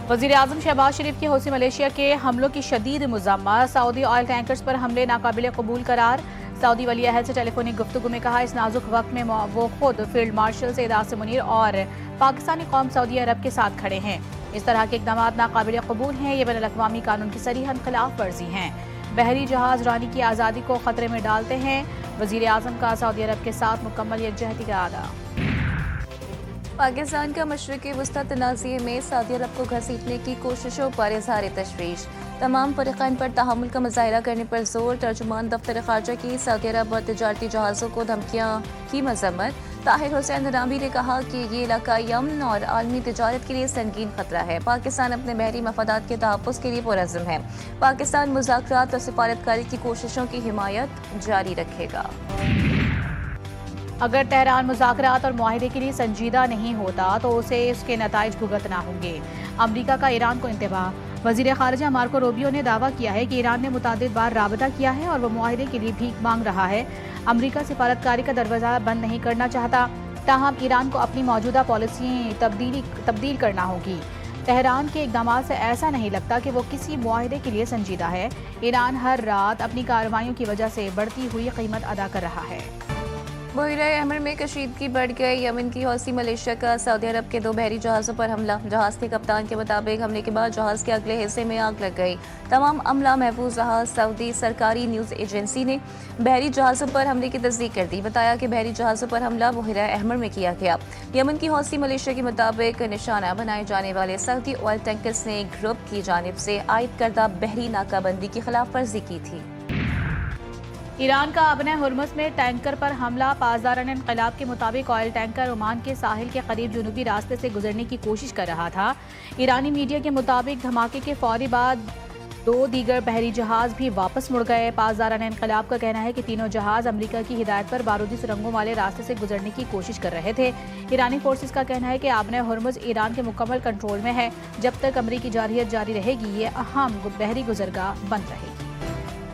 वज़ीर आज़म शहबाज शरीफ की हौसी मलेशिया के हमलों की शदीद मज़म्मत। सऊदी ऑयल टैंकर्स पर हमले नाकाबिल कबूल करार। सऊदी वली अहद से टेलीफोनिक गुफ्तगू में कहा, इस नाजुक वक्त में वो खुद फील्ड मार्शल सैयद आसिम मुनीर और पाकिस्तानी कौम सऊदी अरब के साथ खड़े हैं। इस तरह के इक़दाम नाकाबिल कबूल हैं। ये बैनुल-अक़वामी कानून की सरीहन खिलाफ वर्जी हैं। बहरी जहाज रानी की आज़ादी को खतरे में डालते हैं। वज़ीर आज़म का सऊदी अरब के साथ मुकम्मल यकजहती का आदा। पाकिस्तान का मशरिक़ी वस्ती तनाज़े में सऊदी अरब को घसीटने की कोशिशों पर इज़हार तशवीश। तमाम फ़रीक़ैन पर तहम्मुल का मुज़ाहिरा करने पर जोर। तर्जुमान दफ्तर ख़ारजा की सऊदी अरब और तिजारती जहाज़ों को धमकियाँ की मज़म्मत। ताहिर हुसैन नदावी ने कहा कि ये इलाक़ाई अमन और आलमी तिजारत के लिए संगीन खतरा है। पाकिस्तान अपने बहरी मफादात के तहफ़्फ़ुज़ के लिए पुरअज़्म है। पाकिस्तान मुज़ाकरात और सिफारतकारी की कोशिशों की हिमायत जारी रखेगा। अगर तेहरान मुज़ाकरात और मुआहिदे के लिए संजीदा नहीं होता तो उसे उसके नताइज भुगतना होंगे। अमरीका का ईरान को इंतबाह। वज़ीर ख़ारिजा मार्को रूबियो ने दावा किया है कि ईरान ने मुतअद्दिद बार राबता किया है और वो मुआहिदे के लिए भीख मांग रहा है। अमरीका सिफारतकारी का दरवाज़ा बंद नहीं करना चाहता, ताहम ईरान को अपनी मौजूदा पॉलिसी तब्दील करना होगी। तेहरान के इक़दामात से ऐसा नहीं लगता कि वो किसी मुआहिदे के लिए संजीदा है। ईरान हर रात अपनी कार्रवाइयों की वजह से बढ़ती हुई कीमत अदा कर रहा है। बहरीन अहमर में कशीदगी बढ़ गई। यमन की हौसी मलेशिया का सऊदी अरब के 2 बहरी जहाज़ों पर हमला। जहाज़ के कप्तान के मुताबिक हमले के बाद जहाज़ के अगले हिस्से में आग लग गई। तमाम अमला महफूज रहा। सऊदी सरकारी न्यूज़ एजेंसी ने बहरी जहाज़ों पर हमले की तस्दीक कर दी। बताया कि बहरी जहाज़ों पर हमला बहरीन अहमर में किया गया। यमन की हौसी मलेशिया के मुताबिक निशाना बनाए जाने वाले सऊदी ऑयल टैंकर्स ने ग्रुप की जानिब से आयद करदा बहरी नाकाबंदी की खिलाफ वर्जी की थी। ईरान का अपने हुर्मुज़ में टैंकर पर हमला। पासदारान इन्क़िलाब के मुताबिक ऑयल टैंकर ओमान के साहिल के करीब जुनूबी रास्ते से गुजरने की कोशिश कर रहा था। ईरानी मीडिया के मुताबिक धमाके के फौरी बाद 2 दीगर बहरी जहाज़ भी वापस मुड़ गए। पासदारान इन्क़िलाब का कहना है कि तीनों जहाज़ अमरीका की हिदायत पर बारूदी सुरंगों वाले रास्ते से गुजरने की कोशिश कर रहे थे। ईरानी फोर्सेस का कहना है कि आबने हुर्मुज़ ईरान के मुकम्मल कंट्रोल में है। जब तक अमरीकी जारहियत जारी रहेगी, ये अहम बहरी गुजरगाह बंद रहेगी।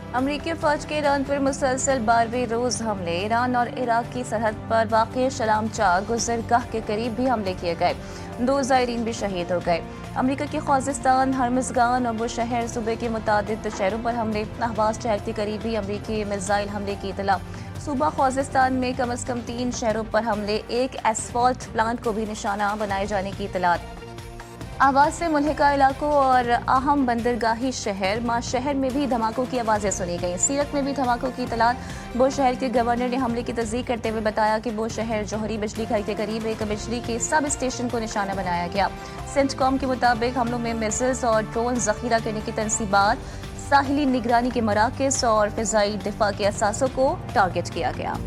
अमरीकी फ़ौज के ईरान पर मुसलसल 12वें रोज़ हमले। ईरान और इराक की सरहद पर वाक़ शलामचा गुजरगाह के करीब भी हमले किए गए। 2 ज़ायरीन भी शहीद हो गए। अमरीका के ख़ुज़िस्तान, हर्मज़गान और बुशहर सूबे के मुतादिद शहरों पर हमले। अहवाज़ शहर के करीब भी अमरीकी मिसाइल हमले की इतला। सूबा ख़ुज़िस्तान में कम अज़ कम 3 शहरों पर हमले। एक एसफॉल्ट प्लांट को भी निशाना बनाए जाने की इतलात। आवाज़ से मुल्हिका इलाकों और अहम बंदरगाही शहर मां शहर में भी धमाकों की आवाज़ें सुनी गईं। सीरत में भी धमाकों की इतलात। बुशहर के गवर्नर ने हमले की तस्दीक करते हुए बताया कि बुशहर जौहरी बिजली घर के करीब एक बिजली के सब स्टेशन को निशाना बनाया गया। सेंटकॉम के मुताबिक हमलों में मिसाइल्स और ड्रोन ज़ख़ीरा करने की तनसीबात, साहिली निगरानी के मराकज़ और फ़िज़ाई दिफा के असासों को टारगेट किया गया।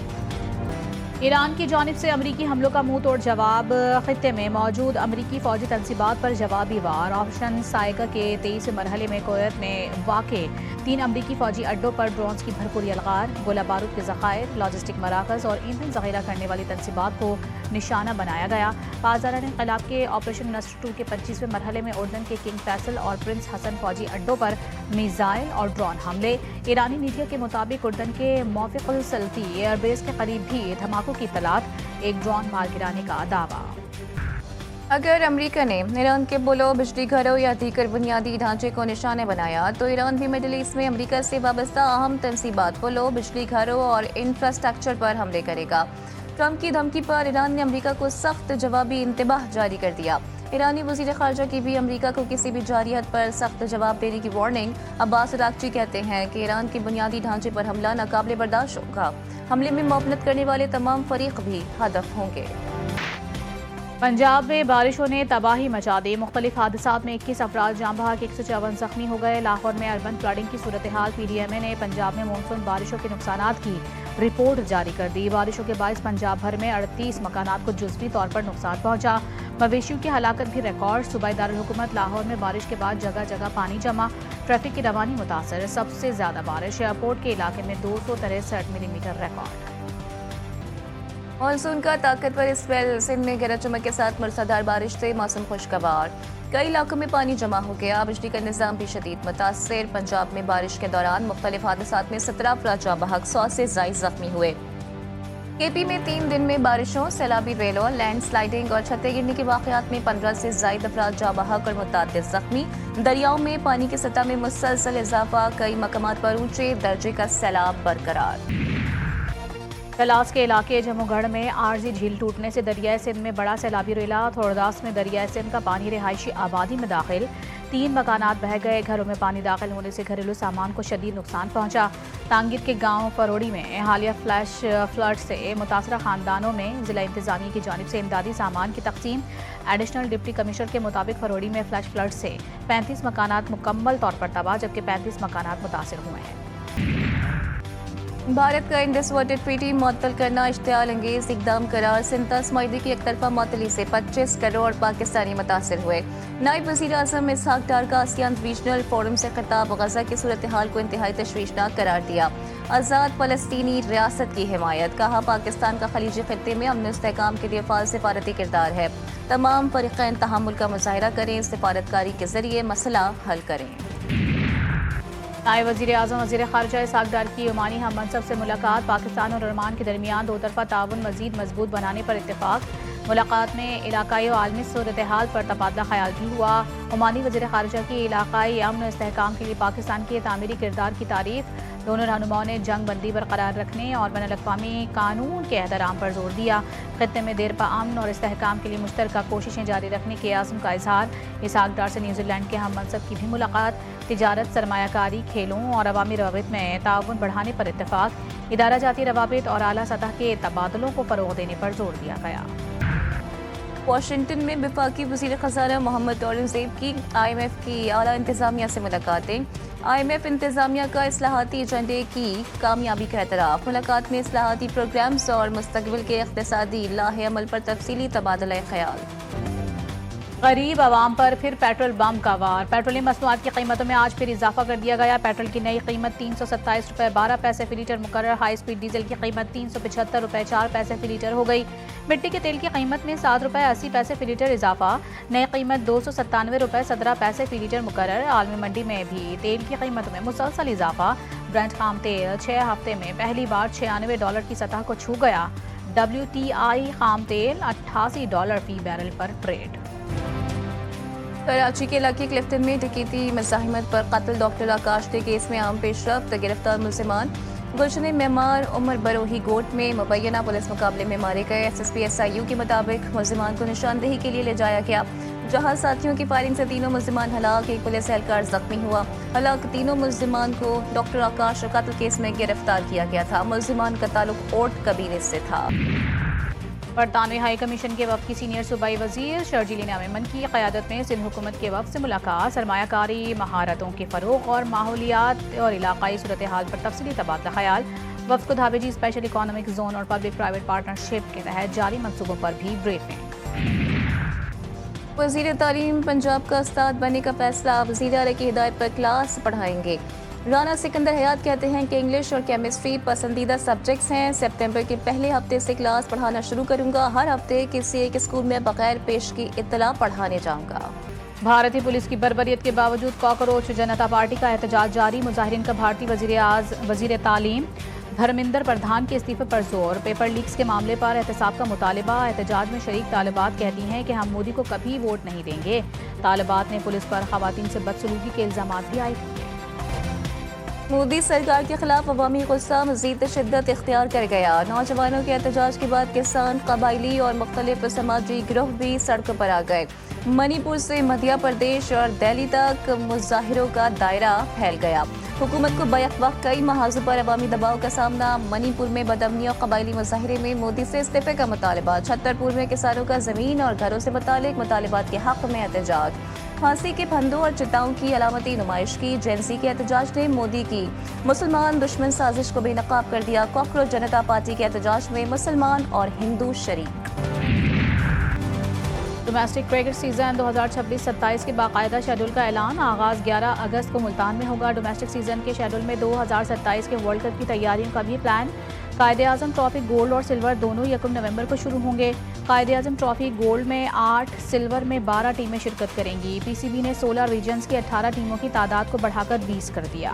ईरान की जानिब से अमरीकी हमलों का मुंह तोड़ जवाब। खित्ते में मौजूद अमरीकी फौजी तनसीबात पर जवाबी वार। ऑपरेशन साइका के 23वें मरहले में कुवैत में वाक़े 3 अमरीकी फौजी अड्डों पर ड्रोन्स की भरपूर यलगार। गोला बारूद के ज़खायर, लॉजिस्टिक मराकज़ और ईंधन ज़ख़ीरा करने वाली तनसीबात को निशाना बनाया गया। पासदारान इन्क़िलाब के ऑपरेशन नस्र 2 के 25वें मरहले में उर्दन के किंग फैसल और प्रिंस हसन फौजी अड्डों पर मिसाइल और ड्रोन हमले। ईरानी मीडिया के मुताबिक उर्दन के मौफ़िक़ुल सल्ती एयरबेस के करीब भी धमाकों की तलात। एक ड्रोन मार गिराने का दावा। अगर अमेरिका ने ईरान के पुलों, बिजली घरों या दीगर बुनियादी ढांचे को निशाने बनाया तो ईरान भी मिडिल ईस्ट में अमेरिका से वाबस्ता अहम तनसीबात, पुलों, बिजली घरों और इंफ्रास्ट्रक्चर पर हमले करेगा। ट्रंप की धमकी पर ईरान ने अमेरिका को सख्त जवाबी इंतबाह जारी कर दिया। ईरानी वज़ीर ख़ारजा की भी अमेरिका को किसी भी जारहियत पर सख्त जवाब देने की वार्निंग। अब्बास अराग़ची कहते हैं कि ईरान के बुनियादी ढांचे पर हमला नाकाबिले बर्दाश्त होगा। हमले में मौनत करने वाले तमाम फरीक भी हदफ होंगे। पंजाब में बारिशों ने तबाही मचा दी। मुख्तलिफ हादसात में 21 अफराद जाँ बहक, 154 जख्मी हो गए। लाहौर में अर्बन फ्लडिंग की सूरत हाल। PDMA ने पंजाब में मानसून बारिशों के नुकसानात की रिपोर्ट जारी कर दी। बारिशों के बायस पंजाब भर में 38 मकानात को जुज़वी तौर पर नुकसान पहुंचा। मवेशियों की हलाकत भी रिकॉर्ड। सूबाई दारुल हुकूमत लाहौर में बारिश के बाद जगह जगह पानी जमा। ट्रैफिक की रवानी मुतासर। सबसे ज्यादा बारिश एयरपोर्ट के इलाके में 263 मिलीमीटर रिकॉर्ड। मानसून का ताकतवर स्पेल। सिंध में गरज चमक के साथ मूसलाधार बारिश से मौसम खुशगवार। कई इलाकों में पानी जमा हो गया। बिजली का निज़ाम भी शदीद मुतासर। पंजाब में बारिश के दौरान मुख्तलिफ हादसात में 17 अफराद जाँ बहक, 100 से ज़ायद जख्मी हुए। केपी में 3 दिन में बारिशों, सैलाबी रेलों, लैंड स्लाइडिंग और छतें गिरने के वाकयात में 15 से ज़ायद अफराद जाँ बहक और मुतअद्दिद ज़ख्मी। दरियाओं में पानी की सतह में मुसलसल इजाफा, कई मकामात पर ऊंचे दर्जे का सैलाब बरकरार। कलास के इलाके जम्मूगढ़ में आरजी झील टूटने से दरियाए सिंध में बड़ा सैलाबी रेला। थोड़दास में दरियाए सिंध का पानी रिहायशी आबादी में दाखिल, 3 मकानात बह गए। घरों में पानी दाखिल होने से घरेलू सामान को शदीद नुकसान पहुंचा। तांगिर के गांव फरोड़ी में हालिया फ्लैश फ्लड से मुतासरा खानदानों में जिला इंतजामिया की जानिब से इमदादी सामान की तकसीम। एडिशनल डिप्टी कमिश्नर के मुताबिक फरोड़ी में फ्लैश फ्लड से 35 मकानात मुकम्मल तौर पर तबाह, जबकि 35 मकानात मुतासर हुए हैं। भारत का इंडस वाटर ट्रीटी मुअत्तल करना इश्तियाल अंगेज इकदाम करार। सिंतस माहिदे की एकतरफा मुअत्तली से 25 करोड़ पाकिस्तानी मुतासर हुए। नायब वज़ीर आज़म इसहाक डार का आसियान रीजनल फोरम से खिताब, गजा की सूरत हाल को इंतहाई तशवीशनाक करार दिया। आज़ाद फ़लस्तीनी रियासत की हिमायत, कहा पाकिस्तान का खलीजी खित्ते में अमन इस्तेहकाम के लिए फ़ाल सिफारती किरदार है। तमाम फ़रीक़ैन तहम्मुल का मुज़ाहिरा करें, सिफारतकारी के ज़रिए मसला हल करें। नायब वज़ीर आज़म वज़ीर ख़ारिजा इसहाक डार की ओमानी हम मनसब से मुलाकात। पाकिस्तान और ओमान के दरमियान दो तरफ़ा ताउन मज़ीद मजबूत बनाने पर इत्तेफाक। मुलाकात में इलाकाई और आलमी सूरत हाल पर तबादला ख्याल भी हुआ। ओमानी वज़ीर ख़ारिजा की इलाकाई अमन और इस्तेहकाम के लिए पाकिस्तान के तामीरी किरदार की तारीफ। दोनों रहनुमाओं ने जंग बंदी बरकरार रखने और बैनुल-अक़वामी कानून के एहतराम पर जोर दिया। खित्ते में देर पा अमन और इस्तेहकाम के लिए मुश्तरका कोशिशें जारी रखने के आज़म का इजहार। इसहाक डार से न्यूजीलैंड के हम मनसब की भी मुलाकात। तिजारत, सरमायाकारी, खेलों और अवामी रवाबित में ताउन बढ़ाने पर इत्तेफाक। इदारा जाती रवाबित और आला सतह के तबादलों को फ़रोग़ देने पर जोर दिया गया। वाशिंगटन में वफाकी वज़ीर ख़ज़ाना मोहम्मद औरंगज़ेब की IMF की आला इंतज़ामिया से मुलाकातें। IMF इंतज़ामिया का इस्लाहाती एजेंडे की कामयाबी का एतराफ़। मुलाकात में इस्लाहाती प्रोग्राम्स और मुस्तक़बिल के इक़्तिसादी लाहे अमल पर तफसीली तबादला ख़याल। गरीब आवाम पर फिर पेट्रोल बम का वार। पेट्रोलियम मसनूआत की कीमतों में आज फिर इजाफा कर दिया गया। पेट्रोल की नई कीमत 327 रुपये 12 पैसे फी लीटर मुकर्रर। हाई स्पीड डीजल की कीमत 375 रुपये 4 पैसे फी लीटर हो गई। मिट्टी के तेल की कीमत में 7 रुपये 80 पैसे फी लीटर इजाफा। नई कीमत 297 रुपये 17 पैसे फी लीटर मुकर्रर। आलमी मंडी में भी तेल की कीमतों में मुसलसल इजाफा। ब्रेंट खाम तेल 6 हफ्ते में पहली बार $96 की सतह को छू गया। WTI खाम तेल $88 फी बैरल पर ट्रेड। कराची के इलाके क्लिफ्टन में डकैती मज़ाहिमत पर कत्ल डॉक्टर आकाश के केस में अहम पेशरफ्त। गिरफ्तार मुलजिमान गुलशन मेमार उमर बरोही गोट में मुबैना पुलिस मुकाबले में मारे गए। SSP SIU के मुताबिक मुलजिमान को निशानदेही के लिए ले जाया गया, जहां साथियों की फायरिंग से 3 मुलजिमान हलाक, 1 पुलिस एहलकार जख्मी हुआ। हलाक 3 मुलजिमान को डॉक्टर आकाश कत्ल केस में गिरफ्तार किया गया था। मुलजिमान का ताल्लुक ओट कबीले से था। बरतानवी हाई कमीशन के वफ़द की सीनियर सूबाई वज़ीर शर्जील मेमन की क़यादत में सिंध हुकूमत के वफ़द से मुलाकात। सरमायाकारी, महारतों के फ़रोग़ और माहौलियात और इलाकाई सूरत हाल पर तफसीली तबादला ख्याल। वफ़द को धाबेजी स्पेशल इकोनॉमिक जोन और पब्लिक प्राइवेट पार्टनरशिप के तहत जारी मनसूबों पर भी ब्रीफिंग। वज़ीर तालीम पंजाब का उस्ताद बनने का फैसला। वज़ीर आला की हिदायत पर क्लास पढ़ाएंगे। राना सिकंदर हयात कहते हैं कि इंग्लिश और केमिस्ट्री पसंदीदा सब्जेक्ट्स हैं। सितंबर के पहले हफ्ते से क्लास पढ़ाना शुरू करूंगा। हर हफ्ते किसी एक स्कूल में बगैर पेश की इत्तला पढ़ाने जाऊंगा। भारतीय पुलिस की बर्बरियत के बावजूद कॉकरोच जनता पार्टी का एहतजाज जारी। मुजाहिरीन का भारतीय वज़ीर तालीम धर्मेंद्र प्रधान के इस्तीफे पर जोर। पेपर लीक्स के मामले पर एहतसाब का मुतालबा। एहतजाज में शरीक तालिबात कहती हैं कि हम मोदी को कभी वोट नहीं देंगे। तालिबात ने पुलिस पर खवातीन से बदसलूकी के इल्जाम भी आए किए। मोदी सरकार के खिलाफ अवामी गुस्सा मज़ीद शिद्दत इख्तियार कर गया। नौजवानों के एहतजाज के बाद किसान, कबायली और मुख्तलिफ समाजी गिरोह भी सड़कों पर आ गए। मणिपुर से मध्य प्रदेश और दिल्ली तक मुजाहिरों का दायरा फैल गया। हुकूमत को बैक वक्त कई महाजों पर अवामी दबाव का सामना। मणिपुर में बदअमनी और कबायली मुजाहिरे में मोदी से इस्तीफे का मुतालबा। छतरपुर में किसानों का जमीन और घरों से मुतालिक मुतालबात के हक में एहतजाज। फांसी के फंदों और चिताओं की अलामती नुमाइश की। जेएनसी के एहतजाज ने मोदी की मुसलमान दुश्मन साजिश को बेनकाब कर दिया। कॉकरोच जनता पार्टी के एहतजाज में मुसलमान और हिंदू शरीक। डोमेस्टिक क्रिकेट सीजन 2026-27 के बाकायदा शेड्यूल का ऐलान। आगाज 11 अगस्त को मुल्तान में होगा। डोमेस्टिक सीजन के शेड्यूल में 2027 के वर्ल्ड कप की तैयारियों का भी प्लान। कायदे-आज़म ट्रॉफी गोल्ड और सिल्वर दोनों 1 नवंबर को शुरू होंगे। कायदे-आज़म ट्रॉफी गोल्ड में 8, सिल्वर में 12 टीमें शिरकत करेंगी। PCB ने 16 रीजन्स की 18 टीमों की तादाद को बढ़ाकर 20 कर दिया।